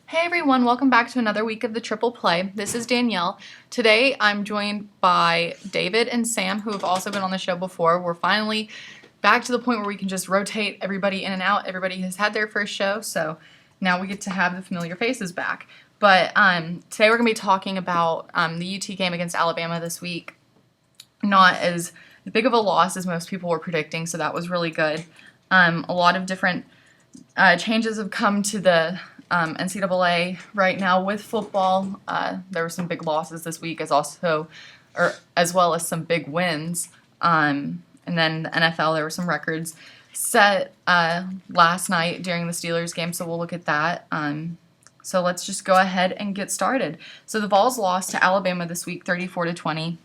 Hey everyone, welcome back to another week of the Triple Play. This is Danielle. Today I'm joined by David and Sam, who have also been on the show before. We're finally back to the point where we can just rotate everybody in and out. Everybody has had their first show, so now we get to have the familiar faces back. But today we're going to be talking about the UT game against Alabama this week. Not as big of a loss as most people were predicting, so that was really good. A lot of different changes have come to the NCAA right now with football. There were some big losses this week, as well as some big wins. And then the NFL, there were some records set last night during the Steelers game, so we'll look at that. So let's just go ahead and get started. So the Vols lost to Alabama this week, 34-20.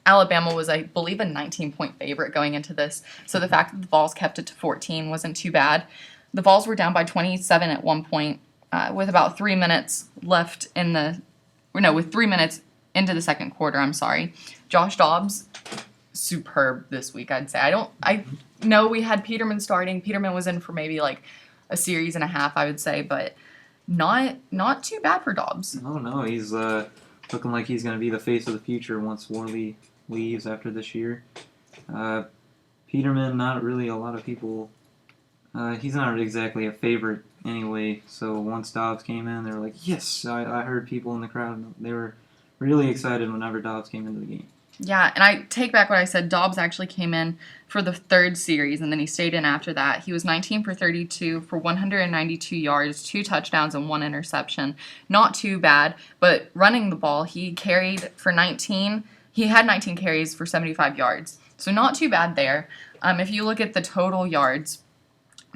Alabama was, I believe, a 19-point favorite going into this, so the fact that the Vols kept it to 14 wasn't too bad. The Vols were down by 27 at one point with about 3 minutes left with 3 minutes into the second quarter, Josh Dobbs, superb this week, I'd say. I know we had Peterman starting. Peterman was in for maybe like a series and a half, I would say, but not too bad for Dobbs. No, he's looking like he's going to be the face of the future once Worley leaves after this year. Peterman, not really a lot of people. He's not exactly a favorite anyway, so once Dobbs came in, they were like, yes, I heard people in the crowd. They were really excited whenever Dobbs came into the game. Yeah, and I take back what I said. Dobbs actually came in for the third series, and then he stayed in after that. He was 19 for 32 for 192 yards, 2 touchdowns, and 1 interception. Not too bad, but running the ball, he carried for 19. He had 19 carries for 75 yards, so not too bad there. If you look at the total yards,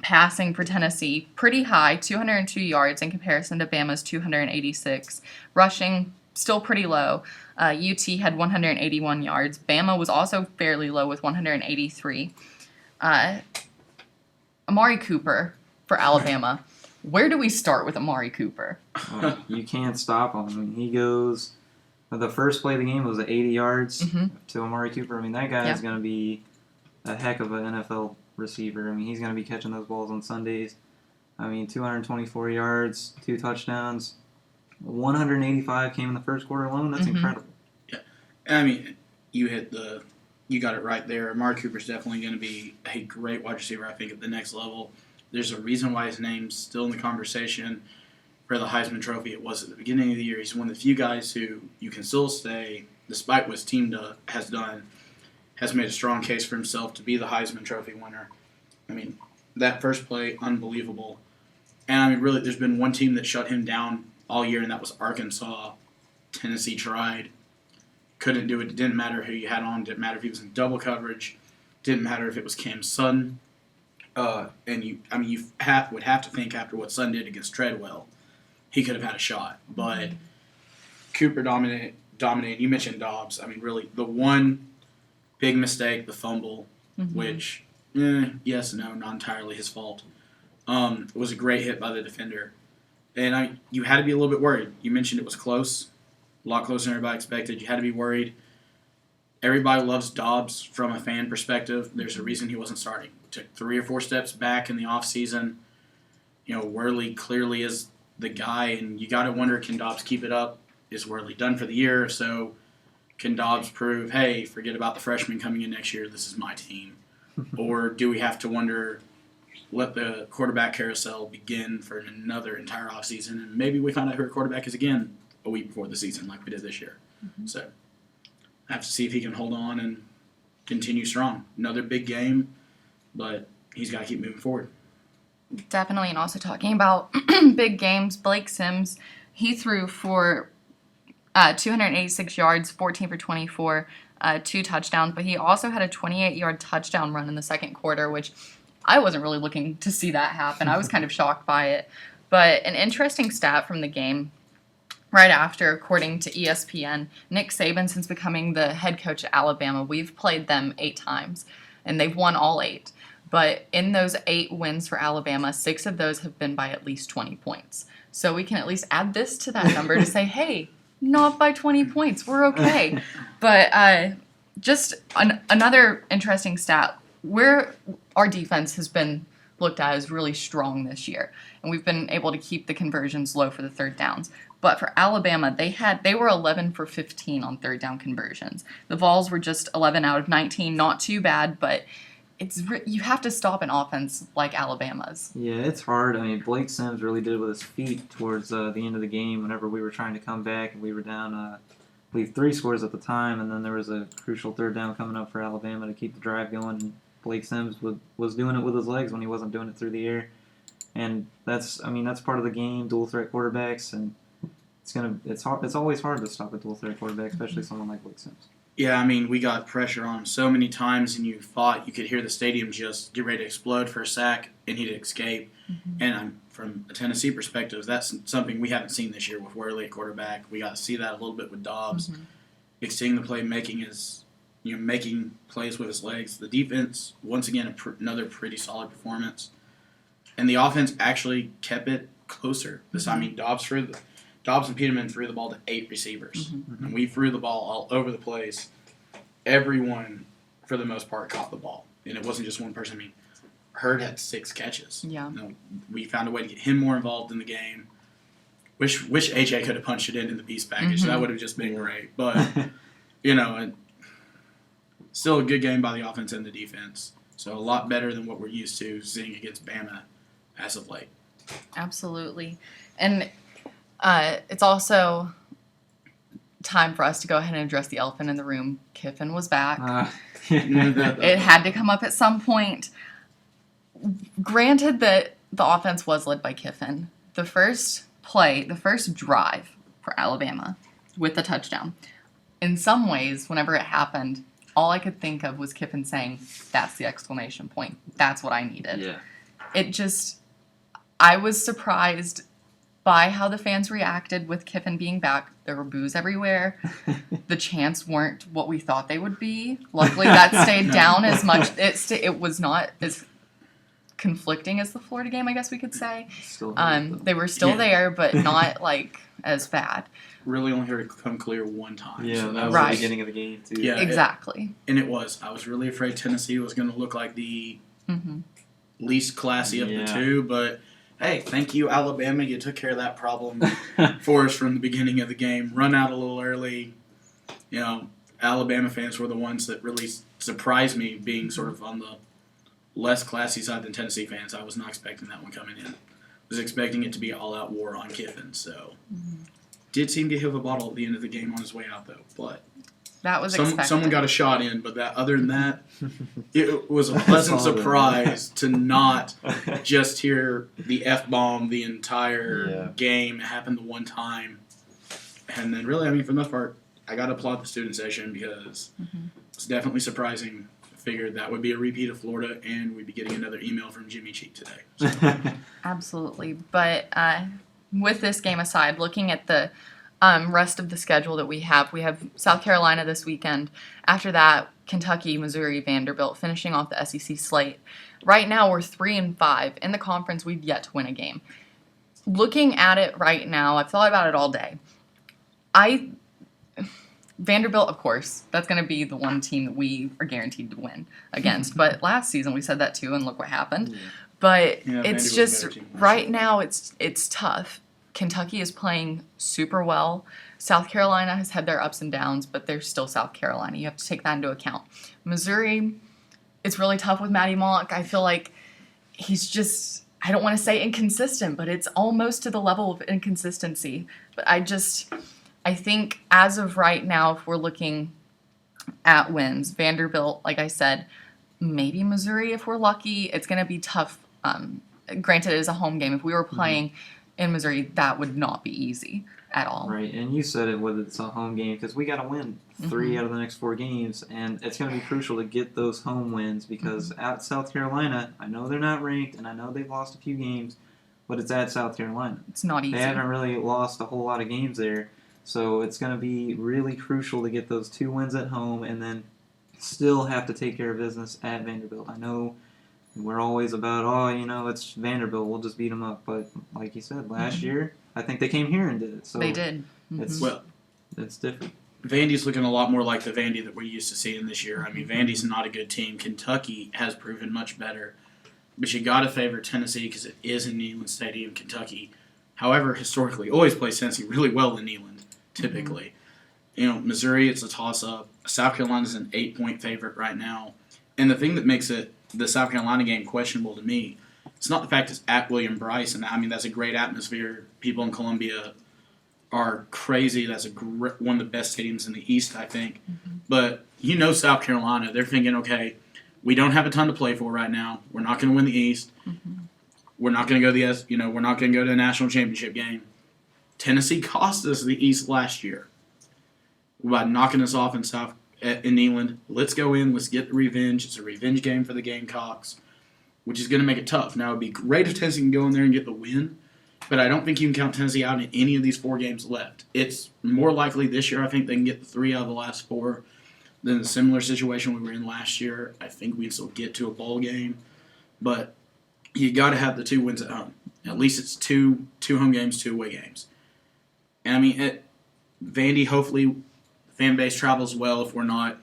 passing for Tennessee, pretty high, 202 yards in comparison to Bama's 286. Rushing, still pretty low. UT had 181 yards. Bama was also fairly low with 183. Amari Cooper for Alabama. Where do we start with Amari Cooper? You can't stop him. I mean, he goes... The first play of the game was 80 yards to Amari Cooper. I mean, that guy is going to be a heck of an NFL receiver. I mean, he's going to be catching those balls on Sundays. I mean, 224 yards, 2 touchdowns. 185 came in the first quarter alone. That's incredible. Yeah. I mean, you got it right there. Amari Cooper's definitely going to be a great wide receiver, I think, at the next level. There's a reason why his name's still in the conversation for the Heisman Trophy. It was at the beginning of the year. He's one of the few guys who you can still say, despite what his team has done, has made a strong case for himself to be the Heisman Trophy winner. I mean, that first play, unbelievable. And, I mean, really, there's been one team that shut him down all year, and that was Arkansas. Tennessee tried. Couldn't do it. It didn't matter who you had on. Didn't matter if he was in double coverage. Didn't matter if it was Cam Sutton. And you would have to think after what Sutton did against Treadwell, he could have had a shot. But Cooper dominated. You mentioned Dobbs. I mean, really, the one big mistake, the fumble, which, yes, no, not entirely his fault. It was a great hit by the defender. And you had to be a little bit worried. You mentioned it was close, a lot closer than everybody expected. You had to be worried. Everybody loves Dobbs from a fan perspective. There's a reason he wasn't starting. Took 3 or 4 steps back in the offseason. Worley clearly is the guy, and you got to wonder, can Dobbs keep it up? Is Worley done for the year? So can Dobbs prove, hey, forget about the freshman coming in next year, this is my team? Or do we have to wonder, let the quarterback carousel begin for another entire offseason, and maybe we find out who our quarterback is again a week before the season like we did this year. So I have to see if he can hold on and continue strong. Another big game, but he's got to keep moving forward. Definitely, and also talking about big games, Blake Sims, he threw for 286 yards, 14 for 24, 2 touchdowns, but he also had a 28-yard touchdown run in the second quarter, which I wasn't really looking to see that happen. I was kind of shocked by it. But an interesting stat from the game right after, according to ESPN, Nick Saban, since becoming the head coach at Alabama, we've played them 8 times, and they've won all 8. But in those 8 wins for Alabama, 6 of those have been by at least 20 points. So we can at least add this to that number to say, hey, not by 20 points. We're okay. But just another interesting stat, where our defense has been looked at as really strong this year. And we've been able to keep the conversions low for the third downs. But for Alabama, they were 11 for 15 on third down conversions. The Vols were just 11 out of 19, not too bad, but you have to stop an offense like Alabama's. Yeah, it's hard. I mean, Blake Sims really did it with his feet towards the end of the game whenever we were trying to come back, and we were down, I believe, 3 scores at the time, and then there was a crucial third down coming up for Alabama to keep the drive going. And Blake Sims was doing it with his legs when he wasn't doing it through the air. And that's part of the game, dual threat quarterbacks, and it's always hard to stop a dual threat quarterback, especially someone like Blake Sims. Yeah, I mean, we got pressure on him so many times, and you thought you could hear the stadium just get ready to explode for a sack, and he'd escape. Mm-hmm. And from a Tennessee perspective, that's something we haven't seen this year with Whaley at quarterback. We got to see that a little bit with Dobbs. Mm-hmm. Extending the play, making plays with his legs. The defense, once again, another pretty solid performance. And the offense actually kept it closer. Mm-hmm. I mean, Dobbs and Peterman threw the ball to 8 receivers. Mm-hmm. And we threw the ball all over the place. Everyone, for the most part, caught the ball. And it wasn't just one person. I mean, Hurd had 6 catches. Yeah. We found a way to get him more involved in the game. Wish AJ could have punched it in the beast package. Mm-hmm. That would have just been great. But, still a good game by the offense and the defense. So a lot better than what we're used to seeing against Bama as of late. Absolutely. And it's also time for us to go ahead and address the elephant in the room. Kiffin was back. It had to come up at some point. Granted that the offense was led by Kiffin. The first drive for Alabama with the touchdown, in some ways, whenever it happened, all I could think of was Kiffin saying, "That's the exclamation point. That's what I needed." Yeah. I was surprised by how the fans reacted with Kiffin being back. There were boos everywhere. The chants weren't what we thought they would be. Luckily, that stayed down as much. It was not as conflicting as the Florida game, I guess we could say. They were still there, but not like as bad. Really only heard it come clear one time. Yeah, so that was the beginning of the game, too. Yeah, exactly. I was really afraid Tennessee was going to look like the least classy of the two, but hey, thank you, Alabama. You took care of that problem for us from the beginning of the game. Run out a little early. Alabama fans were the ones that really surprised me, being sort of on the less classy side than Tennessee fans. I was not expecting that one coming in. I was expecting it to be all-out war on Kiffin. So, did seem to have a bottle at the end of the game on his way out, though. But that was expected. Someone got a shot in, but other than that, it was a pleasant surprise to not just hear the F-bomb the entire game. It happened the one time. And then really, for the most part, I got to applaud the student session because it's definitely surprising. I figured that would be a repeat of Florida, and we'd be getting another email from Jimmy Cheek today. So. Absolutely. But with this game aside, looking at the rest of the schedule that we have South Carolina this weekend. After that, Kentucky, Missouri, Vanderbilt, finishing off the SEC slate. Right now, we're 3-5. In the conference, we've yet to win a game. Looking at it right now, I've thought about it all day. Vanderbilt, of course, that's going to be the one team that we are guaranteed to win against. But last season, we said that too, and look what happened. Yeah. But it's just, right now, it's tough. Kentucky is playing super well. South Carolina has had their ups and downs, but they're still South Carolina. You have to take that into account. Missouri, it's really tough with Matty Mock. I feel like he's just, I don't want to say inconsistent, but it's almost to the level of inconsistency. But I think as of right now, if we're looking at wins, Vanderbilt, like I said, maybe Missouri if we're lucky. It's going to be tough. Granted, it is a home game. If we were playing in Missouri, that would not be easy at all. Right, and you said it, whether it's a home game, because we got to win 3 out of the next 4 games, and it's going to be crucial to get those home wins because at South Carolina, I know they're not ranked, and I know they've lost a few games, but it's at South Carolina. It's not easy. They haven't really lost a whole lot of games there, so it's going to be really crucial to get those 2 wins at home and then still have to take care of business at Vanderbilt. I know we're always about, it's Vanderbilt, we'll just beat them up. But like you said, last year, I think they came here and did it. So they did. It's different. Vandy's looking a lot more like the Vandy that we're used to seeing this year. Vandy's not a good team. Kentucky has proven much better but you got to favor Tennessee because it is in Neyland Stadium, Kentucky. However, historically, always plays Tennessee really well in Neyland, typically. Missouri, it's a toss-up. South Carolina's an 8-point favorite right now. And the thing that makes the South Carolina game questionable to me, it's not the fact it's at William Bryce, and that's a great atmosphere. People in Columbia are crazy. That's one of the best stadiums in the East, I think. Mm-hmm. But South Carolina, they're thinking, okay, we don't have a ton to play for right now. We're not going to win the East. Mm-hmm. We're not going to go we're not going to go to a national championship game. Tennessee cost us the East last year by knocking us off in Neyland. Let's go in. Let's get the revenge. It's a revenge game for the Gamecocks, which is going to make it tough. Now, it would be great if Tennessee can go in there and get the win, but I don't think you can count Tennessee out in any of these 4 games left. It's more likely this year I think they can get the 3 out of the last 4 than the similar situation we were in last year. I think we can still get to a bowl game, but you got to have the 2 wins at home. At least it's two home games, 2 away games. And at Vandy, hopefully the fan base travels well. If we're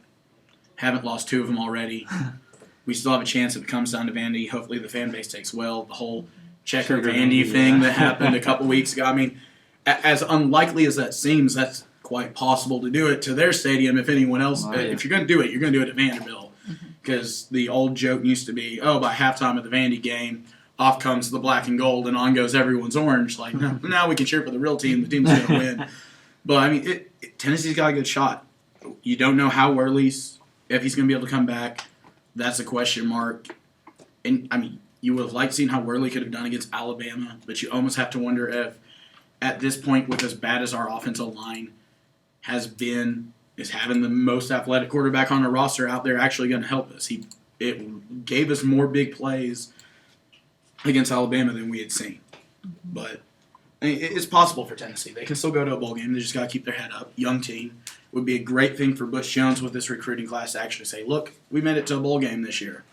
haven't lost 2 of them already, we still have a chance if it comes down to Vandy. Hopefully the fan base takes well. The whole Checker Vandy thing that happened a couple weeks ago. As unlikely as that seems, that's quite possible to do it to their stadium. If anyone else, if you're going to do it, you're going to do it at Vanderbilt. Because the old joke used to be, by halftime of the Vandy game, off comes the black and gold and on goes everyone's orange. Like, now we can cheer for the real team. The team's going to win. But, Tennessee's got a good shot. You don't know how Worley's, if he's going to be able to come back. That's a question mark. And, you would have liked seeing how Worley could have done against Alabama, but you almost have to wonder if, at this point, with as bad as our offensive line is having the most athletic quarterback on our roster out there actually going to help us. It gave us more big plays against Alabama than we had seen. But it's possible for Tennessee. They can still go to a bowl game. They just got to keep their head up. Young team. Would be a great thing for Bush Jones with this recruiting class to actually say, look, we made it to a bowl game this year.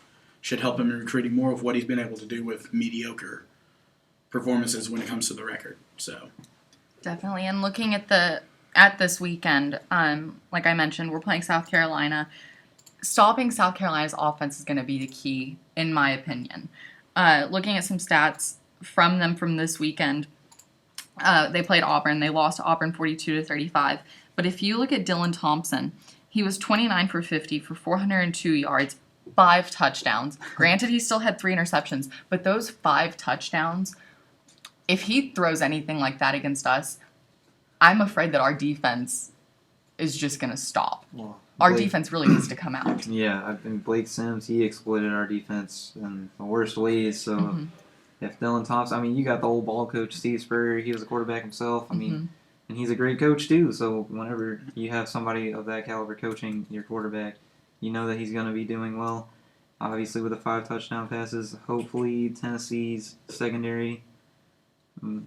Should help him in recruiting more of what he's been able to do with mediocre performances when it comes to the record. So definitely. And looking at this weekend, like I mentioned, we're playing South Carolina. Stopping South Carolina's offense is going to be the key, in my opinion. Looking at some stats from them from this weekend, they played Auburn. They lost to Auburn 42-35. But if you look at Dylan Thompson, he was 29 for 50 for 402 yards, 5 touchdowns. Granted, he still had 3 interceptions, but those 5 touchdowns, if he throws anything like that against us, I'm afraid that our defense is just going to stop. Well, our defense really needs to come out. Yeah, Blake Sims, he exploited our defense in the worst ways. So if Dylan Thompson, you got the old ball coach, Steve Spurrier, he was a quarterback himself. And he's a great coach too. So whenever you have somebody of that caliber coaching your quarterback, you know that he's going to be doing well. Obviously, with the 5 touchdown passes, hopefully Tennessee's secondary,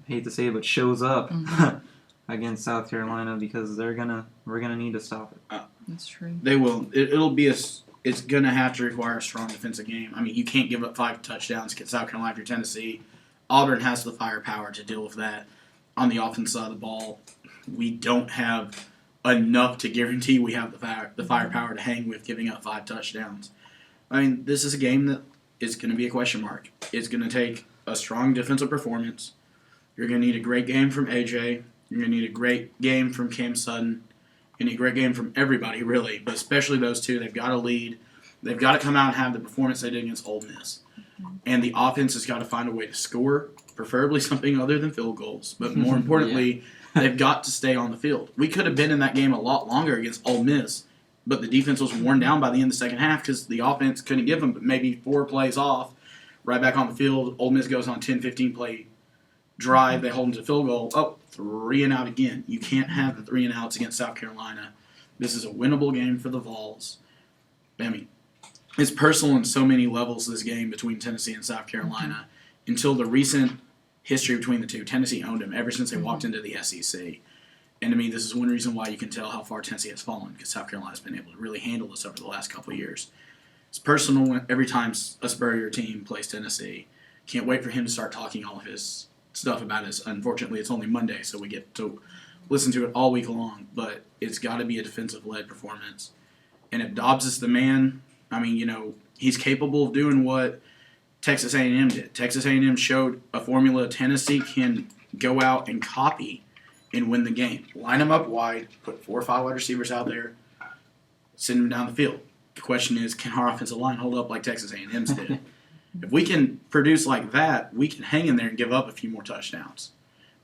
hate to say it, but shows up against South Carolina because we're gonna need to stop it. That's true. They will. It's gonna have to require a strong defensive game. You can't give up 5 touchdowns against South Carolina if you're Tennessee. Auburn has the firepower to deal with that. On the offense side of the ball, we don't have enough to guarantee we have the firepower to hang with giving up 5 touchdowns. This is a game that is going to be a question mark. It's going to take a strong defensive performance. You're going to need a great game from AJ. You're going to need a great game from Cam Sutton. And a great game from everybody, really, but especially those 2. They've got to lead. They've got to come out and have the performance they did against Ole Miss. And the offense has got to find a way to score, preferably something other than field goals. But more importantly, they've got to stay on the field. We could have been in that game a lot longer against Ole Miss, but the defense was worn down by the end of the second half because the offense couldn't give them but maybe 4 plays off, right back on the field. Ole Miss goes on 10, 15-play drive. They hold them to field goal. 3 and out again. You can't have the 3 and outs against South Carolina. This is a winnable game for the Vols. It's personal in so many levels, this game between Tennessee and South Carolina. Until the recent history between the 2, Tennessee owned them ever since they walked into the SEC. And this is one reason why you can tell how far Tennessee has fallen, because South Carolina's been able to really handle this over the last couple of years. It's personal every time a Spurrier team plays Tennessee. Can't wait for him to start talking all of his stuff about us. Unfortunately, it's only Monday, so we get to listen to it all week long. But it's got to be a defensive-led performance. And if Dobbs is the man, he's capable of doing what Texas A&M did. Texas A&M showed a formula Tennessee can go out and copy and win the game. Line them up wide, put 4 or 5 wide receivers out there, send them down the field. The question is, can our offensive line hold up like Texas A&M's did? If we can produce like that, we can hang in there and give up a few more touchdowns.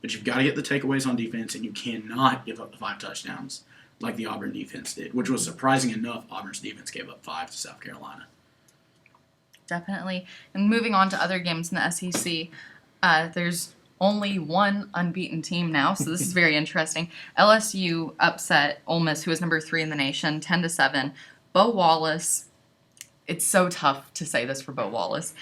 But you've got to get the takeaways on defense, and you cannot give up the 5 touchdowns like the Auburn defense did, which was surprising enough. Auburn's defense gave up 5 to South Carolina. Definitely. And moving on to other games in the SEC, there's only one unbeaten team now, so this is very interesting. LSU upset Ole Miss, who is number 3 in the nation, 10-7. Bo Wallace, it's so tough to say this for Bo Wallace.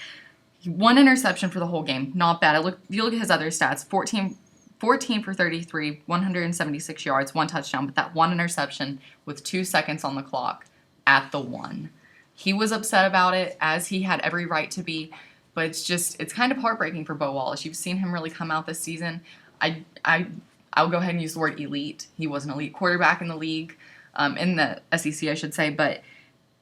1 interception for the whole game, not bad. You look at his other stats, 14 for 33, 176 yards, 1 touchdown, but that 1 interception with 2 seconds on the clock at the 1. He was upset about it, as he had every right to be. But it's kind of heartbreaking for Bo Wallace. You've seen him really come out this season. I'll go ahead and use the word elite. He was an elite quarterback in the league, in the SEC, I should say. But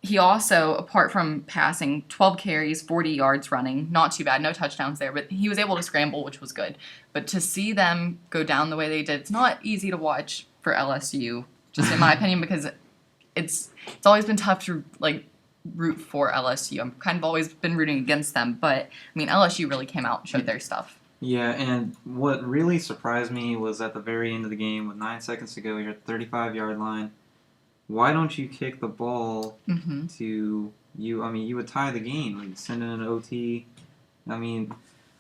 he also, apart from passing, 12 carries, 40 yards running, not too bad, no touchdowns there. But he was able to scramble, which was good. But to see them go down the way they did, it's not easy to watch for LSU, just in my opinion, because it's always been tough to root for LSU. I've kind of always been rooting against them, but I mean LSU really came out and showed their stuff. Yeah, and what really surprised me was at the very end of the game with 9 seconds to go, you're at the 35-yard line. Why don't you kick the ball to you? I mean, you would tie the game, send in an OT. I mean,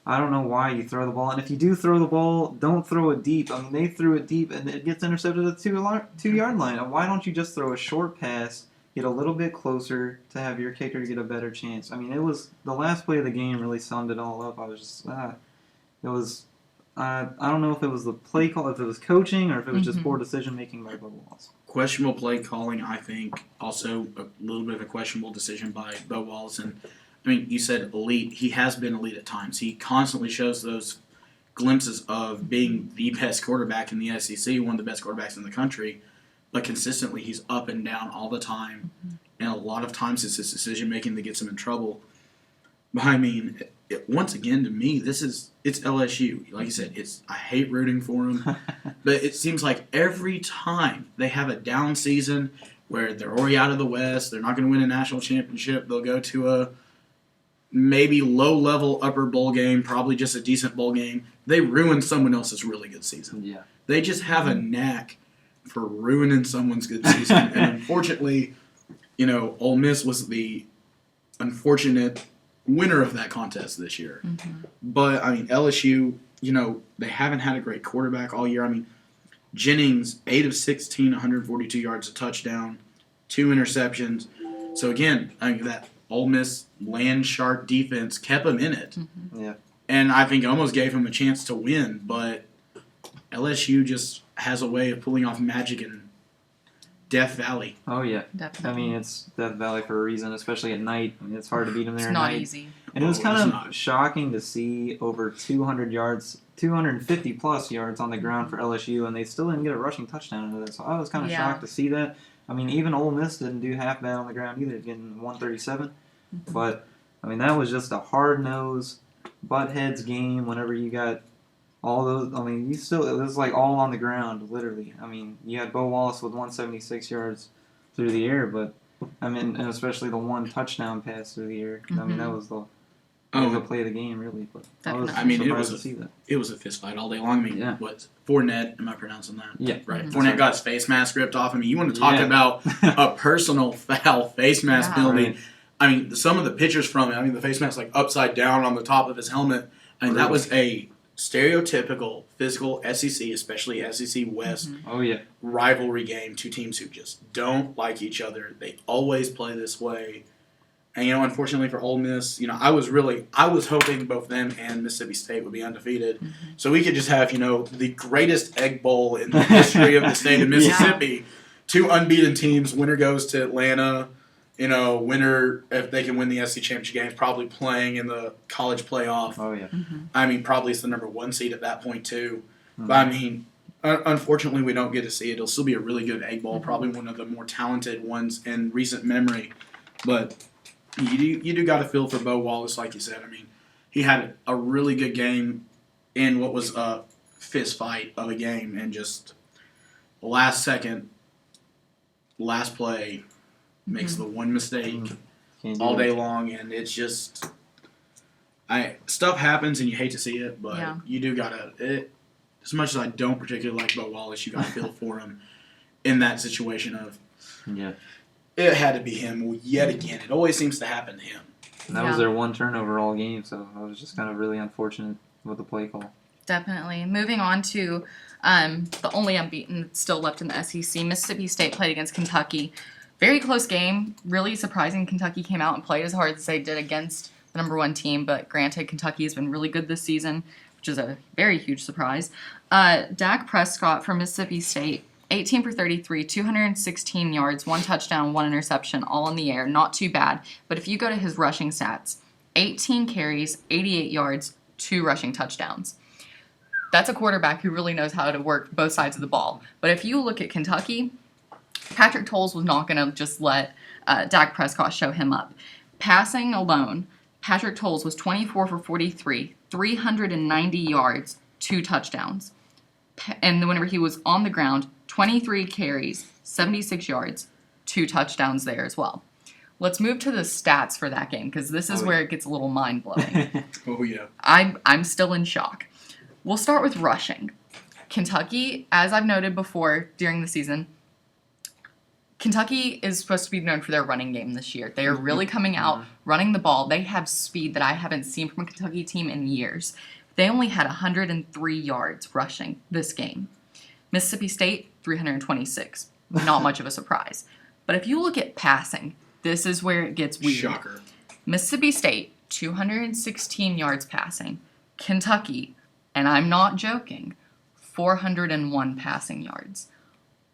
I don't know why you throw the ball, and if you do throw the ball, don't throw it deep. I mean, they threw it deep, and it gets intercepted at the 2-yard line. Why don't you just throw a short pass? Get a little bit closer to have your kicker get a better chance. I mean, it was the last play of the game really summed it all up. I was just, it was, I don't know if it was the play call, if it was coaching, or if it was just poor decision making by Bo Wallace. Questionable play calling, I think. Also, a little bit of a questionable decision by Bo Wallace. And I mean, you said elite. He has been elite at times. He constantly shows those glimpses of being the best quarterback in the SEC, one of the best quarterbacks in the country. But consistently, he's up and down all the time. And a lot of times it's his decision-making that gets him in trouble. But, I mean, once again, to me, it's LSU. Like you said, I hate rooting for him. But it seems like every time they have a down season where they're already out of the West, they're not going to win a national championship, they'll go to a maybe low-level upper bowl game, probably just a decent bowl game. They ruin someone else's really good season. Yeah. They just have a knack for ruining someone's good season. And unfortunately, Ole Miss was the unfortunate winner of that contest this year. But, I mean, LSU, they haven't had a great quarterback all year. I mean, Jennings, 8 of 16, 142 yards, a touchdown, 2 interceptions. So, again, I mean, that Ole Miss land sharp defense kept him in it. Yeah. And I think almost gave him a chance to win. But LSU just has a way of pulling off magic in Death Valley. Oh, yeah. Definitely. I mean, it's Death Valley for a reason, especially at night. I mean, it's hard to beat them there at night. It's not easy. And it was kind of shocking to see over 200 yards, 250-plus yards on the ground for LSU, and they still didn't get a rushing touchdown into that. So I was kind of shocked to see that. I mean, even Ole Miss didn't do half bad on the ground either, getting 137. But, I mean, that was just a hard-nosed, butt-heads game whenever you got all those. I mean, it was like all on the ground, literally. I mean, you had Bo Wallace with 176 yards through the air, but, I mean, and especially the 1 touchdown pass through the air. I mean, that was the play of the game, really. But I was surprised to see that. It was a fist fight all day long. I mean, what, Fournette, am I pronouncing that? Yeah. Right. Fournette got his face mask ripped off. I mean, you want to talk about a personal foul face mask penalty. Right. I mean, some of the pictures from it, I mean, the face mask like upside down on the top of his helmet. I mean, that was a stereotypical physical SEC, especially SEC West, rivalry game. 2 teams who just don't like each other. They always play this way. And, unfortunately for Ole Miss, I was hoping both them and Mississippi State would be undefeated. So we could just have, the greatest egg bowl in the history of the state of Mississippi. 2 unbeaten teams. Winner goes to Atlanta. Winner, if they can win the SEC championship game, probably playing in the college playoff. Oh, yeah. I mean, probably it's the number 1 seed at that point, too. But, I mean, unfortunately, we don't get to see it. It'll still be a really good Egg Bowl, probably one of the more talented ones in recent memory. But You do got to feel for Bo Wallace, like you said. I mean, he had a really good game in what was a fist fight of a game, and just last second, last play makes the one mistake all day long, and it's just stuff happens and you hate to see it, but you do gotta. As much as I don't particularly like Bo Wallace, you gotta feel for him in that situation of it had to be him yet again. It always seems to happen to him. And that was their one turnover all game, so it was just kind of really unfortunate with the play call. Definitely. Moving on to the only unbeaten that's still left in the SEC, Mississippi State played against Kentucky. Very close game. Really surprising Kentucky came out and played as hard as they did against the number one team, but granted, Kentucky has been really good this season, which is a very huge surprise. Dak Prescott from Mississippi State, 18 for 33, 216 yards, 1 touchdown, 1 interception, all in the air. Not too bad. But if you go to his rushing stats, 18 carries, 88 yards, 2 rushing touchdowns. That's a quarterback who really knows how to work both sides of the ball. But if you look at Kentucky, Patrick Towles was not going to just let Dak Prescott show him up. Passing alone, Patrick Towles was 24 for 43, 390 yards, 2 touchdowns. And whenever he was on the ground, 23 carries, 76 yards, 2 touchdowns there as well. Let's move to the stats for that game, because this is where it gets a little mind-blowing. Oh, yeah. I'm still in shock. We'll start with rushing. Kentucky, as I've noted before during the season, Kentucky is supposed to be known for their running game this year. They are really coming out, running the ball. They have speed that I haven't seen from a Kentucky team in years. They only had 103 yards rushing this game. Mississippi State, 326. Not much of a surprise. But if you look at passing, this is where it gets weird. Shocker. Mississippi State, 216 yards passing. Kentucky, and I'm not joking, 401 passing yards.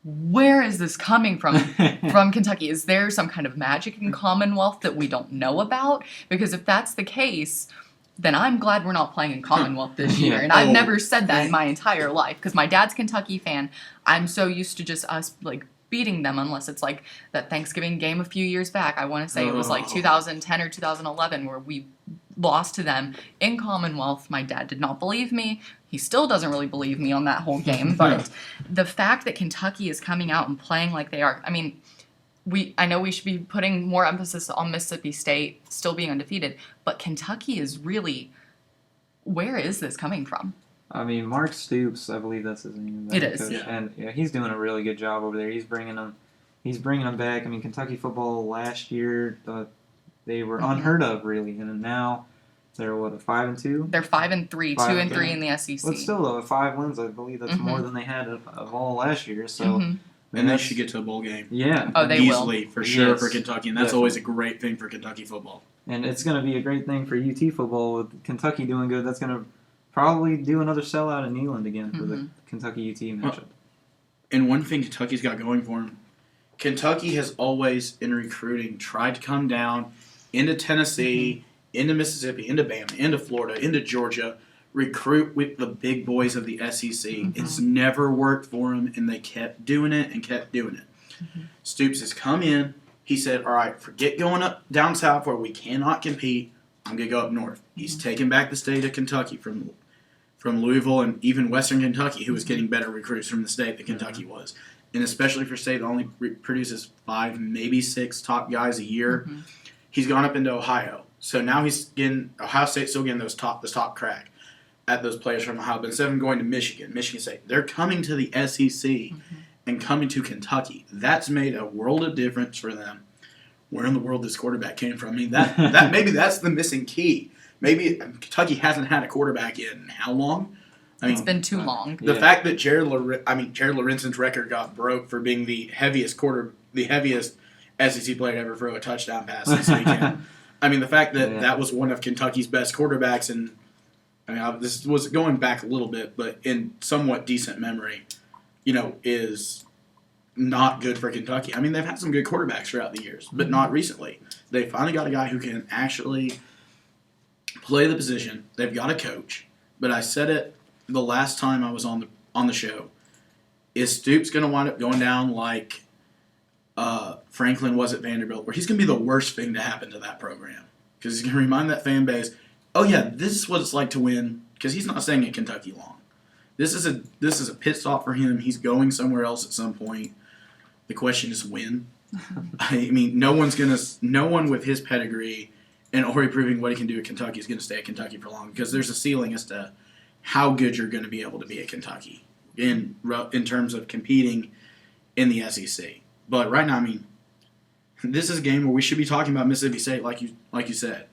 Where is this coming from Kentucky? Is there some kind of magic in Commonwealth that we don't know about? Because if that's the case, then I'm glad we're not playing in Commonwealth this year. And I've never said that in my entire life, because my dad's a Kentucky fan. I'm so used to just us beating them, unless it's like that Thanksgiving game a few years back. I want to say it was 2010 or 2011 where we lost to them in Commonwealth. My dad did not believe me. He still doesn't really believe me on that whole game. But the fact that Kentucky is coming out and playing like they are, I mean, I know we should be putting more emphasis on Mississippi State still being undefeated, but Kentucky is really, where is this coming from? I mean, Mark Stoops, I believe that's his name. It is. Yeah. And he's doing a really good job over there. He's bringing them back. I mean, Kentucky football last year, they were unheard of, really, and now they're 5-2. They're 5-3, 2-3 in the SEC. But still, though, 5 wins, I believe that's more than they had of all last year. So, and they should get to a bowl game. Yeah, they easily will. For sure for Kentucky, and that's always a great thing for Kentucky football. And it's going to be a great thing for UT football with Kentucky doing good. That's going to probably do another sellout in Neyland again for the Kentucky UT matchup. And one thing Kentucky's got going for them, Kentucky has always, in recruiting, tried to come down into Tennessee, into Mississippi, into Bama, into Florida, into Georgia, recruit with the big boys of the SEC. It's never worked for them, and they kept doing it and kept doing it. Stoops has come in. He said, all right, forget going up down south where we cannot compete. I'm going to go up north. He's taken back the state of Kentucky from Louisville and even Western Kentucky, who was getting better recruits from the state that Kentucky was. And especially for a state that only produces 5, maybe 6 top guys a year, he's gone up into Ohio. So now Ohio State's still getting this top crack at those players from Ohio. But instead of going to Michigan State, they're coming to the SEC and coming to Kentucky. That's made a world of difference for them. Where in the world this quarterback came from? I mean, that maybe that's the missing key. Maybe Kentucky hasn't had a quarterback in how long? I mean, it's been too long. The fact that Jared Lorenzen's record got broke for being the heaviest SEC player to ever throw a touchdown pass this weekend. I mean, the fact that that was one of Kentucky's best quarterbacks, and I mean, this was going back a little bit, but in somewhat decent memory, is not good for Kentucky. I mean, they've had some good quarterbacks throughout the years, but not recently. They finally got a guy who can actually play the position. They've got a coach. But I said it the last time I was on the show. Is Stoops going to wind up going down like Franklin was at Vanderbilt, where he's going to be the worst thing to happen to that program. Because he's going to remind that fan base, oh yeah, this is what it's like to win. Because he's not staying at Kentucky long. This is a pit stop for him. He's going somewhere else at some point. The question is when. I mean, no one with his pedigree and already proving what he can do at Kentucky is going to stay at Kentucky for long, because there's a ceiling as to how good you're going to be able to be at Kentucky in terms of competing in the SEC. But right now, I mean, this is a game where we should be talking about Mississippi State, like you said.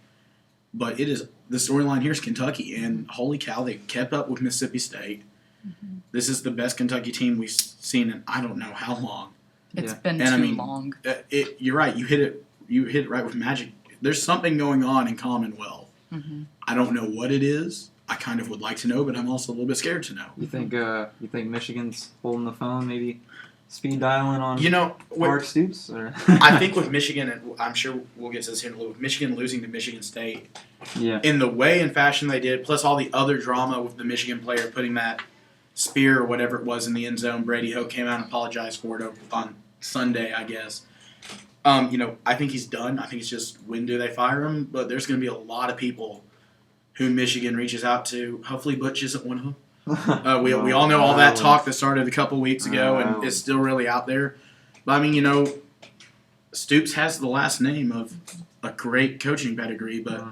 But the storyline here is Kentucky, and holy cow, they kept up with Mississippi State. Mm-hmm. This is the best Kentucky team we've seen in I don't know how long. It's been too long. You're right. You hit it right with magic. There's something going on in Commonwealth. Mm-hmm. I don't know what it is. I kind of would like to know, but I'm also a little bit scared to know. You think Michigan's holding the phone, maybe speed dialing on Mark Stoops? Or? I think with Michigan, and I'm sure we'll get to this here in a little bit, with Michigan losing to Michigan State, in the way and fashion they did, plus all the other drama with the Michigan player putting that spear or whatever it was in the end zone. Brady Hoke came out and apologized for it on Sunday, I guess. I think he's done. I think it's just when do they fire him? But there's going to be a lot of people who Michigan reaches out to. Hopefully Butch isn't one of them. We all know all that talk that started a couple weeks ago and is still really out there. But, I mean, Stoops has the last name of a great coaching pedigree, but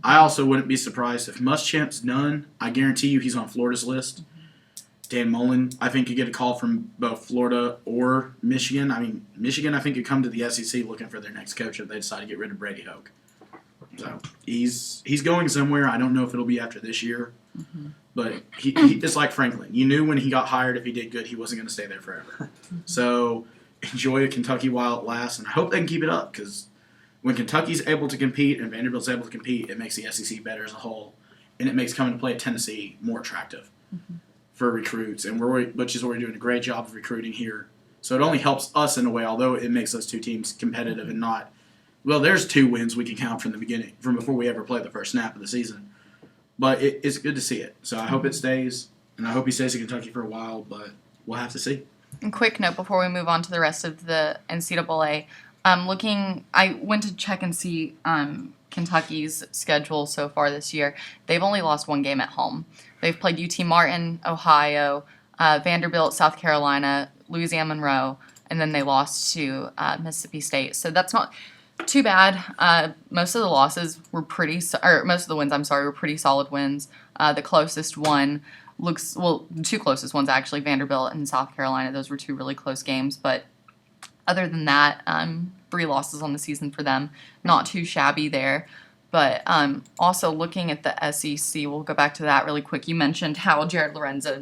I also wouldn't be surprised if Muschamp's done. I guarantee you he's on Florida's list. Dan Mullen, I think, could get a call from both Florida or Michigan. I mean, Michigan, I think, could come to the SEC looking for their next coach if they decide to get rid of Brady Hoke. So he's going somewhere. I don't know if it'll be after this year. Mm-hmm. But he it's like Franklin. You knew when he got hired, if he did good, he wasn't going to stay there forever. So enjoy a Kentucky while it lasts, and I hope they can keep it up, because when Kentucky's able to compete and Vanderbilt's able to compete, it makes the SEC better as a whole, and it makes coming to play at Tennessee more attractive for recruits. And Butch is already doing a great job of recruiting here. So it only helps us in a way, although it makes those two teams competitive and not, well, there's 2 wins we can count from the beginning, from before we ever play the first snap of the season. But it's good to see it. So I hope it stays, and I hope he stays in Kentucky for a while, but we'll have to see. And quick note before we move on to the rest of the NCAA, I went to check and see Kentucky's schedule so far this year. They've only lost 1 game at home. They've played UT Martin, Ohio, Vanderbilt, South Carolina, Louisiana Monroe, and then they lost to Mississippi State. So that's not too bad. Most of the losses were most of the wins, were pretty solid wins. The closest one the 2 closest ones actually, Vanderbilt and South Carolina. Those were 2 really close games. But other than that, 3 losses on the season for them. Not too shabby there. But also looking at the SEC, we'll go back to that really quick. You mentioned how Jared Lorenzo,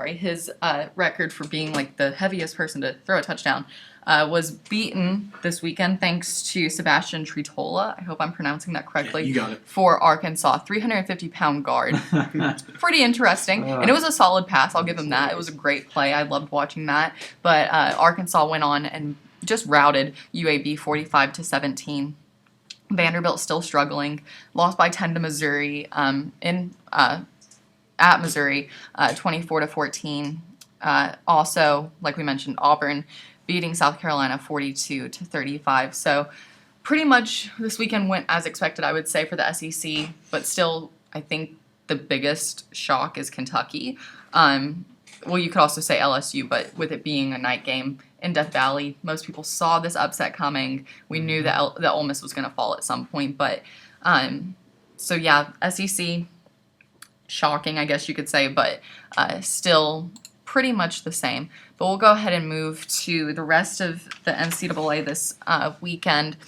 his record for being like the heaviest person to throw a touchdown was beaten this weekend thanks to Sebastian Tritola. I hope I'm pronouncing that correctly. Yeah, you got it. For Arkansas, 350-pound guard. Pretty interesting. And it was a solid pass. I'll give him that. It was a great play. I loved watching that. But Arkansas went on and just routed UAB 45-17. Vanderbilt still struggling. Lost by 10 to Missouri at Missouri, 24-14. Also, like we mentioned, Auburn beating South Carolina 42-35. So pretty much this weekend went as expected, I would say, for the SEC. But still, I think the biggest shock is Kentucky. Well, you could also say LSU, but with it being a night game in Death Valley, most people saw this upset coming. We knew that Ole Miss was going to fall at some point. But so yeah, SEC, shocking, I guess you could say, but still pretty much the same. But we'll go ahead and move to the rest of the NCAA this weekend.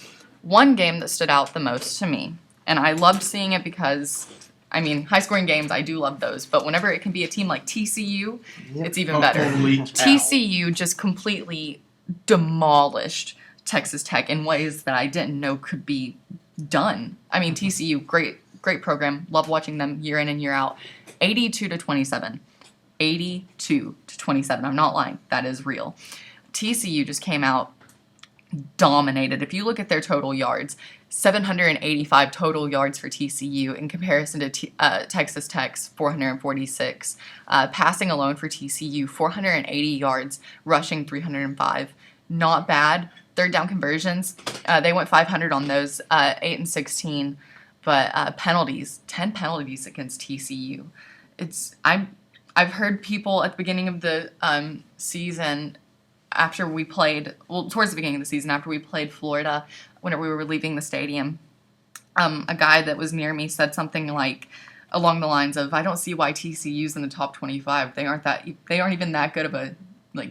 One game that stood out the most to me, and I loved seeing it because, I mean, high-scoring games, I do love those. But whenever it can be a team like TCU, it's even better. TCU just completely demolished Texas Tech in ways that I didn't know could be done. I mean, TCU, great program. Love watching them year in and year out. 82-27. 82-27. I'm not lying. That is real. TCU just came out dominated. If you look at their total yards, 785 total yards for TCU in comparison to Texas Tech's 446. Passing alone for TCU, 480 yards, rushing 305. not bad. Third down conversions, they went 500 on those, 8 and 16. But penalties, 10 penalties against TCU. I've heard people at the beginning of the season, after we played, towards the beginning of the season, after we played Florida, whenever we were leaving the stadium, a guy that was near me said something like, along the lines of, "I don't see why TCU's in the top 25. They aren't even that good of a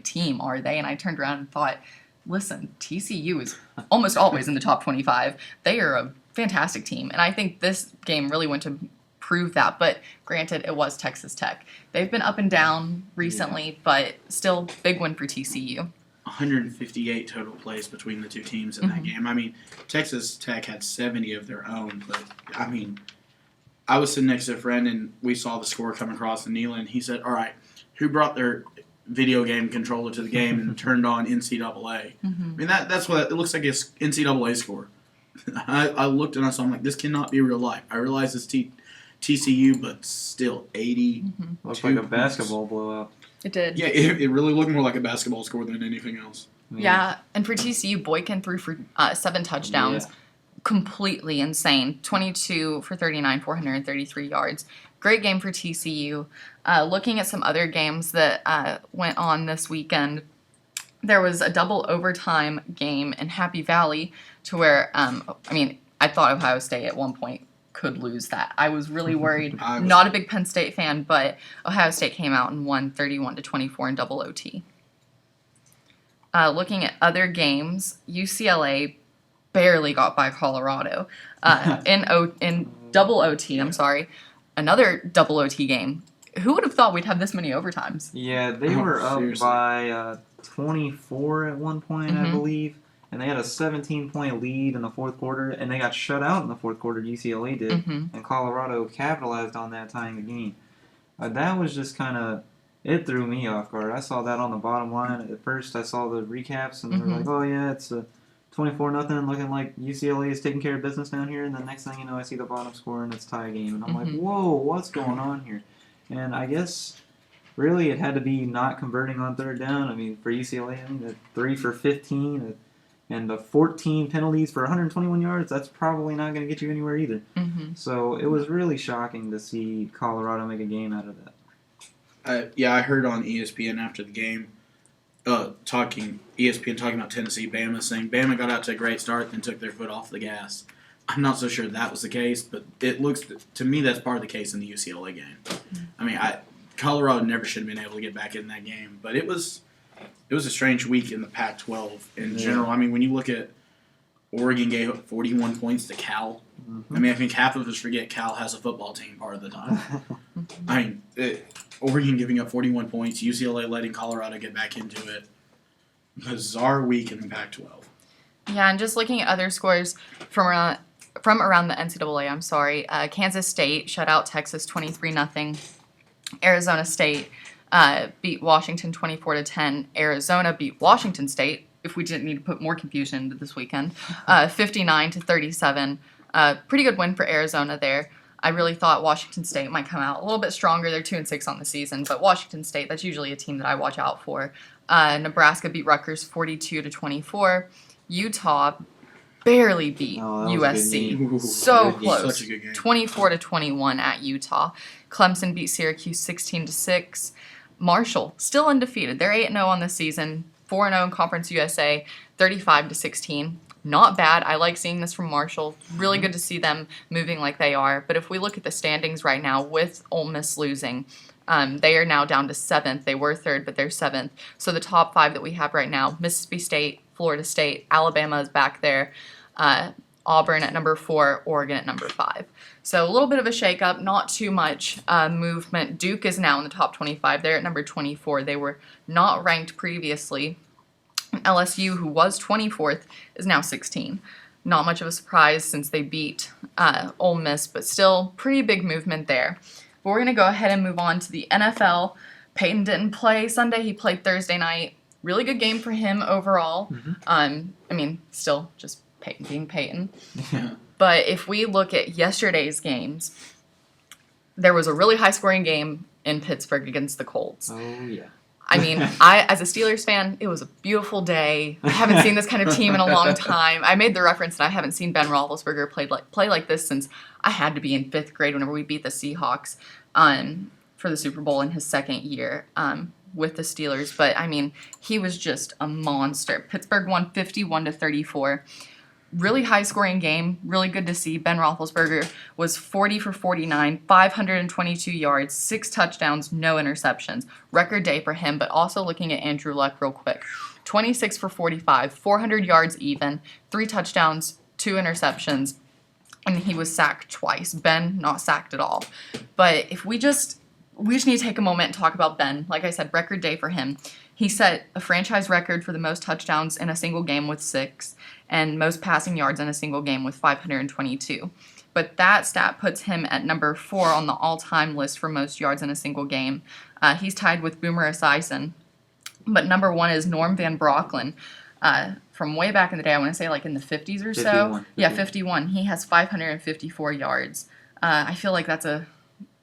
team, are they?" And I turned around and thought, listen, TCU is almost always in the top 25. They are a fantastic team, and I think this game really went to prove that. But granted, it was Texas Tech. They've been up and down recently, but still big win for TCU. 158 total plays between the two teams in that game. I mean, Texas Tech had 70 of their own, but I mean, I was sitting next to a friend and we saw the score come across the Neal, and he said, "All right, who brought their video game controller to the game and turned on NCAA?" I mean, that's what it looks like. It's NCAA score. I looked and I saw, I'm like, this cannot be real life. I realize it's TCU, but still 80. Looks like a basketball blowout. It did. Yeah, it really looked more like a basketball score than anything else. Yeah, and for TCU, Boykin threw for 7 touchdowns. Yeah. Completely insane. 22 for 39, 433 yards. Great game for TCU. Looking at some other games that went on this weekend, there was a double overtime game in Happy Valley to where, I thought Ohio State at one point could lose that. I was really worried. Not a big Penn State fan, but Ohio State came out and won 31-24 in double OT. Looking at other games, UCLA barely got by Colorado in double OT. I'm sorry, another double OT game. Who would have thought we'd have this many overtimes? Yeah, they were up by 24 at one point, I believe, and they had a 17-point lead in the fourth quarter, and they got shut out in the fourth quarter. UCLA did, and Colorado capitalized on that, tying the game. That was just kind of, it threw me off guard. I saw that on the bottom line. At first, I saw the recaps, and they were like, "Oh yeah, it's a 24-0, looking like UCLA is taking care of business down here." And the next thing you know, I see the bottom score, and it's tie game, and I'm like, "Whoa, what's going on here?" And I guess really it had to be not converting on third down. I mean, for UCLA, the 3 for 15 and the 14 penalties for 121 yards, that's probably not going to get you anywhere either. So it was really shocking to see Colorado make a game out of that. I heard on ESPN after the game, ESPN talking about Tennessee, Bama, saying Bama got out to a great start, then took their foot off the gas. I'm not so sure that was the case, but it looks to me that's part of the case in the UCLA game. I mean, Colorado never should have been able to get back in that game, but it was a strange week in the Pac-12 in general. I mean, when you look at Oregon gave up 41 points to Cal. I mean, I think half of us forget Cal has a football team part of the time. I mean, Oregon giving up 41 points, UCLA letting Colorado get back into it. Bizarre week in the Pac-12. Yeah, and just looking at other scores from around the NCAA, Kansas State shut out Texas 23-0. Arizona State beat Washington 24-10. Arizona beat Washington State, if we didn't need to put more confusion into this weekend, 59-37. Pretty good win for Arizona there. I really thought Washington State might come out a little bit stronger. They're 2-6 on the season, but Washington State, that's usually a team that I watch out for. Nebraska beat Rutgers 42-24. Utah barely beat USC. So close. 24-21 at Utah. Clemson beat Syracuse 16-6. Marshall still undefeated. They're 8-0 on the season. 4-0 in Conference USA. 35-16. Not bad. I like seeing this from Marshall. Really good to see them moving like they are. But if we look at the standings right now, with Ole Miss losing, they are now down to 7th. They were 3rd, but they're 7th. So the top 5 that we have right now, Mississippi State, Florida State, Alabama is back there, Auburn at number 4, Oregon at number 5. So a little bit of a shakeup, not too much movement. Duke is now in the top 25. They're at number 24. They were not ranked previously. LSU, who was 24th, is now 16. Not much of a surprise since they beat Ole Miss, but still pretty big movement there. But we're going to go ahead and move on to the NFL. Peyton didn't play Sunday. He played Thursday night. Really good game for him overall. Still just Peyton being Peyton. Yeah. But if we look at yesterday's games, there was a really high-scoring game in Pittsburgh against the Colts. Oh, yeah. I mean, as a Steelers fan, it was a beautiful day. I haven't seen this kind of team in a long time. I made the reference that I haven't seen Ben Roethlisberger play like this since I had to be in 5th grade whenever we beat the Seahawks for the Super Bowl in his second year with the Steelers. But, I mean, he was just a monster. Pittsburgh won 51-34. Really high-scoring game. Really good to see. Ben Roethlisberger was 40 for 49, 522 yards, 6 touchdowns, no interceptions. Record day for him, but also looking at Andrew Luck real quick. 26 for 45, 400 yards even, 3 touchdowns, 2 interceptions, and he was sacked twice. Ben, not sacked at all. But if we just need to take a moment and talk about Ben. Like I said, record day for him. He set a franchise record for the most touchdowns in a single game with 6 and most passing yards in a single game with 522. But that stat puts him at number 4 on the all-time list for most yards in a single game. He's tied with Boomer Esiason. But number 1 is Norm Van Brocklin. From way back in the day, I want to say like in the 50s or so. 51. Yeah, 51. He has 554 yards. I feel like that's a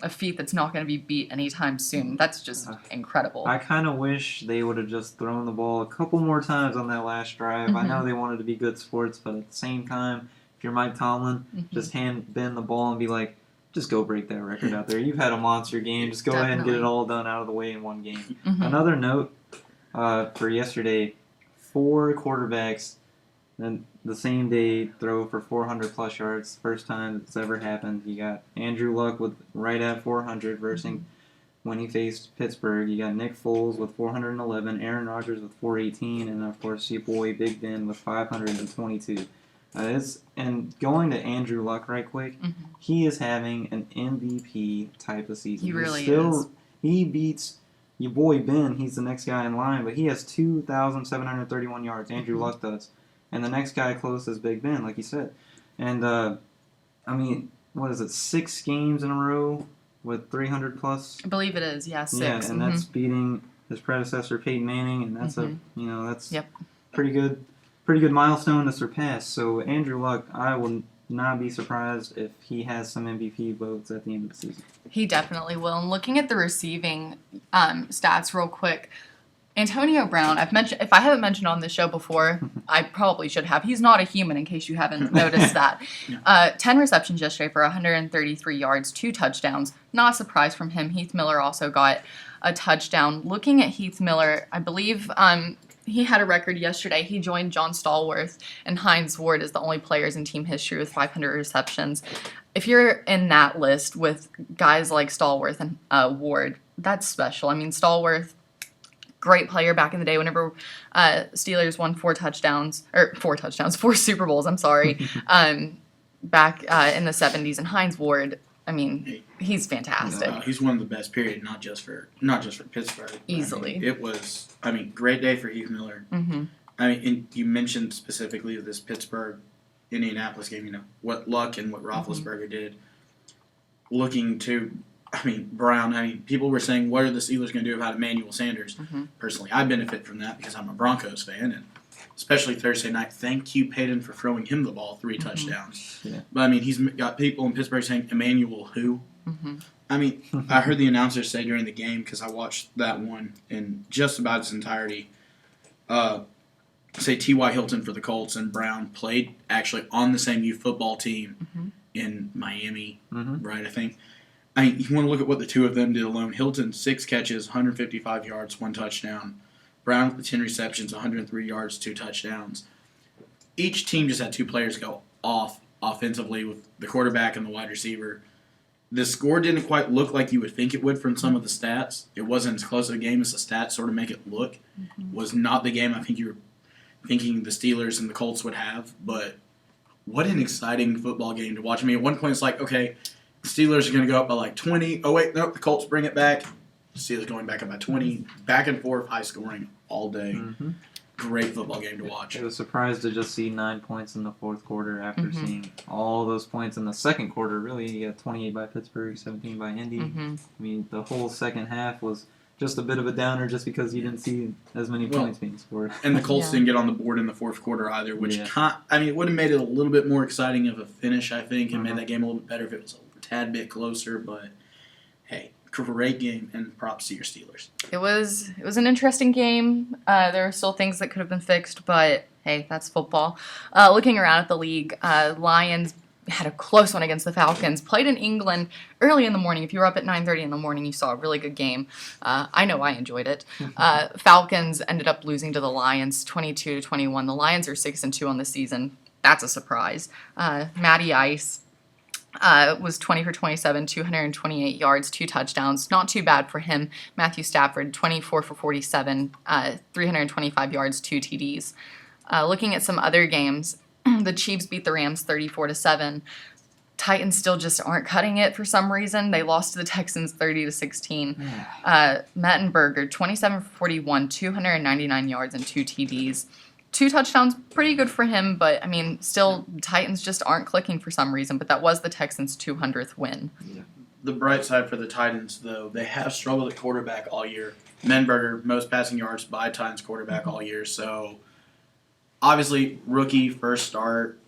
feat that's not going to be beat anytime soon. That's just incredible. I kind of wish they would have just thrown the ball a couple more times on that last drive. I know they wanted to be good sports, but at the same time, if you're Mike Tomlin, just hand Ben the ball and be like, just go break that record out there. You've had a monster game. Just go ahead and get it all done out of the way in one game. Another note for yesterday, 4 quarterbacks and the same day throw for 400-plus yards. First time it's ever happened. You got Andrew Luck with right at 400 versus when he faced Pittsburgh. You got Nick Foles with 411, Aaron Rodgers with 418, and, of course, your boy Big Ben with 522. And going to Andrew Luck right quick, he is having an MVP type of season. He really is. He beats your boy Ben. He's the next guy in line, but he has 2,731 yards. Andrew Luck does. And the next guy close is Big Ben, like you said. And, I mean, what is it, 6 games in a row with 300-plus? I believe it is, yeah, 6. Yeah, and that's beating his predecessor, Peyton Manning, and that's that's pretty good milestone to surpass. So Andrew Luck, I will not be surprised if he has some MVP votes at the end of the season. He definitely will. And looking at the receiving stats real quick, Antonio Brown, if I haven't mentioned on this show before, I probably should have. He's not a human, in case you haven't noticed that. 10 receptions yesterday for 133 yards, 2 touchdowns. Not a surprise from him. Heath Miller also got a touchdown. Looking at Heath Miller, I believe he had a record yesterday. He joined John Stallworth and Hines Ward as the only players in team history with 500 receptions. If you're in that list with guys like Stallworth and Ward, that's special. I mean, Stallworth, great player back in the day whenever Steelers won 4 Super Bowls, I'm sorry, back in the 70s. And Hines Ward, I mean, he's fantastic. He's one of the best, period, not just for Pittsburgh. Easily. It was, great day for Heath Miller. And you mentioned specifically this Pittsburgh-Indianapolis game, what Luck and what Roethlisberger did. Looking to... Brown, people were saying, what are the Steelers going to do about Emmanuel Sanders? Personally, I benefit from that because I'm a Broncos fan, and especially Thursday night, thank you, Peyton, for throwing him the ball 3 touchdowns. Yeah. But, he's got people in Pittsburgh saying, Emmanuel who? I heard the announcer say during the game, because I watched that one in just about its entirety, say T.Y. Hilton for the Colts and Brown played actually on the same youth football team in Miami, right, I think. You want to look at what the two of them did alone. Hilton, 6 catches, 155 yards, 1 touchdown. Brown with 10 receptions, 103 yards, 2 touchdowns. Each team just had 2 players go off offensively with the quarterback and the wide receiver. The score didn't quite look like you would think it would from some of the stats. It wasn't as close of a game as the stats sort of make it look. Was not the game I think you were thinking the Steelers and the Colts would have. But what an exciting football game to watch. At one point it's like, okay, Steelers are going to go up by like 20. Oh, wait, nope, the Colts bring it back. Steelers going back up by 20. Back and forth, high scoring all day. Great football game to watch. I was surprised to just see 9 points in the fourth quarter after seeing all those points in the second quarter. Really, you got 28 by Pittsburgh, 17 by Indy. The whole second half was just a bit of a downer just because you didn't see as many points being scored. And the Colts didn't get on the board in the fourth quarter either, which it would have made it a little bit more exciting of a finish, I think, and made that game a little bit better if it was a tad bit closer, but hey, great game, and props to your Steelers. It was an interesting game. There were still things that could have been fixed, but hey, that's football. Looking around at the league, Lions had a close one against the Falcons. Played in England early in the morning. If you were up at 9:30 in the morning, you saw a really good game. I know I enjoyed it. Falcons ended up losing to the Lions 22-21. The Lions are 6-2 on the season. That's a surprise. Matty Ice was 20 for 27, 228 yards, 2 touchdowns. Not too bad for him. Matthew Stafford, 24 for 47, 325 yards, 2 TDs. Looking at some other games, the Chiefs beat the Rams 34-7. Titans still just aren't cutting it for some reason. They lost to the Texans 30-16. Mettenberger, 27 for 41, 299 yards and 2 TDs. 2 touchdowns, pretty good for him, but I mean, still, Titans just aren't clicking for some reason. But that was the Texans' 200th win. Yeah. The bright side for the Titans, though, they have struggled at quarterback all year. Mettenberger, most passing yards by Titans quarterback all year. So, obviously, rookie, first start.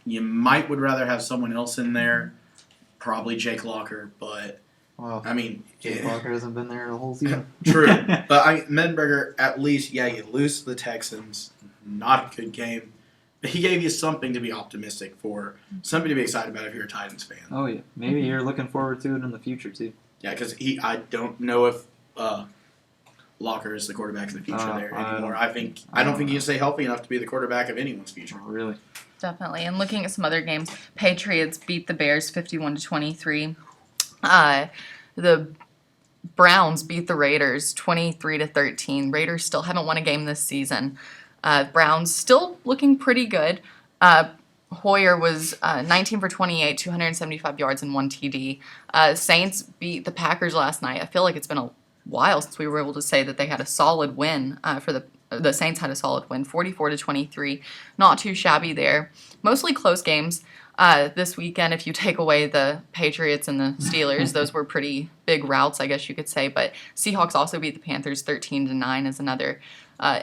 You would rather have someone else in there, probably Jake Locker, but Well, I mean, Jake Walker hasn't been there the whole season. True, but Mettenberger, at least, you lose to the Texans. Not a good game. But he gave you something to be optimistic for, something to be excited about if you're a Titans fan. Oh yeah, maybe you're looking forward to it in the future too. Yeah, because I don't know if Locker is the quarterback of the future there anymore. I don't think he can stay healthy enough to be the quarterback of anyone's future. Oh, really? Definitely. And looking at some other games, Patriots beat the Bears 51-23. The Browns beat the Raiders 23-13. Raiders still haven't won a game this season. Browns still looking pretty good. Hoyer was 19 for 28, 275 yards and 1 TD. Saints beat the Packers last night. I feel like it's been a while since we were able to say that they had a solid win for the Saints had a solid win, 44-23. Not too shabby there. Mostly close games this weekend. If you take away the Patriots and the Steelers, those were pretty big routs, I guess you could say. But Seahawks also beat the Panthers 13-9 is another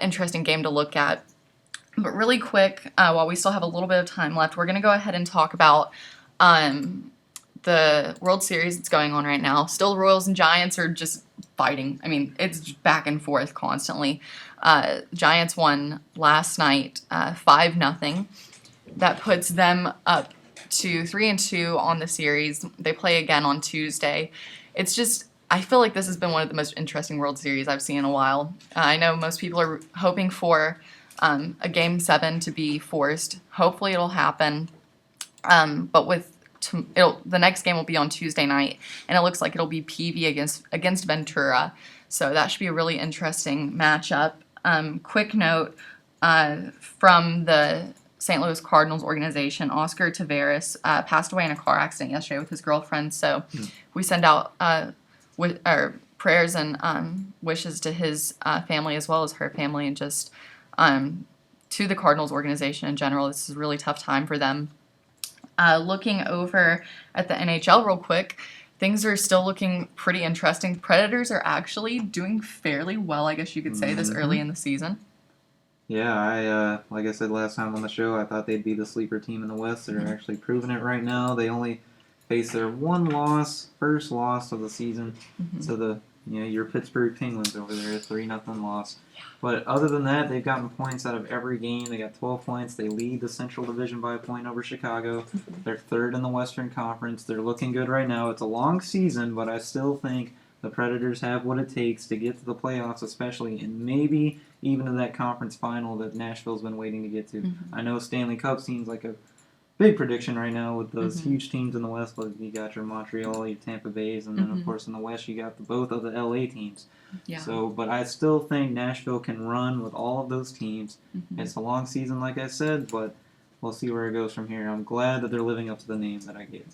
interesting game to look at. But really quick, while we still have a little bit of time left, we're going to go ahead and talk about the World Series that's going on right now. Still, the Royals and Giants are just fighting. I mean, it's back and forth constantly. Giants won last night 5-0. That puts them up to 3-2 on the series. They play again on Tuesday. It's just, I feel like this has been one of the most interesting World Series I've seen in a while. I know most people are hoping for a Game 7 to be forced. Hopefully it'll happen. But the next game will be on Tuesday night, and it looks like it'll be Peavy against Ventura. So that should be a really interesting matchup. Quick note from the St. Louis Cardinals organization, Oscar Taveras passed away in a car accident yesterday with his girlfriend. So we send out our prayers and wishes to his family as well as her family, and just to the Cardinals organization in general. This is a really tough time for them. Looking over at the NHL real quick, things are still looking pretty interesting. Predators are actually doing fairly well, I guess you could say, this early in the season. Yeah, I like I said last time on the show, I thought they'd be the sleeper team in the West. They're actually proving it right now. They only face their first loss of the season to your Pittsburgh Penguins over there, 3-0 loss. Yeah. But other than that, they've gotten points out of every game. They got 12 points. They lead the Central Division by a point over Chicago. They're third in the Western Conference. They're looking good right now. It's a long season, but I still think the Predators have what it takes to get to the playoffs, especially, and maybe even to that conference final that Nashville's been waiting to get to. I know Stanley Cup seems like a big prediction right now with those huge teams in the West. But you got your Montreal, your Tampa Bays, and then of course in the West you got both of the LA teams. Yeah. So, but I still think Nashville can run with all of those teams. It's a long season, like I said, but we'll see where it goes from here. I'm glad that they're living up to the name that I gave.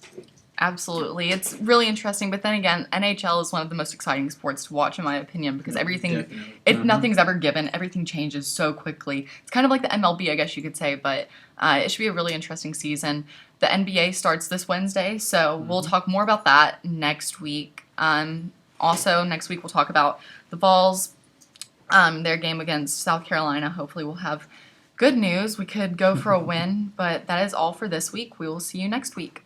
Absolutely. It's really interesting, but then again, NHL is one of the most exciting sports to watch, in my opinion, because nothing's ever given. Everything changes so quickly. It's kind of like the MLB, I guess you could say, but it should be a really interesting season. The NBA starts this Wednesday, so we'll talk more about that next week. Also, next week we'll talk about the Vols, their game against South Carolina. Hopefully we'll have good news. We could go for a win, but that is all for this week. We will see you next week.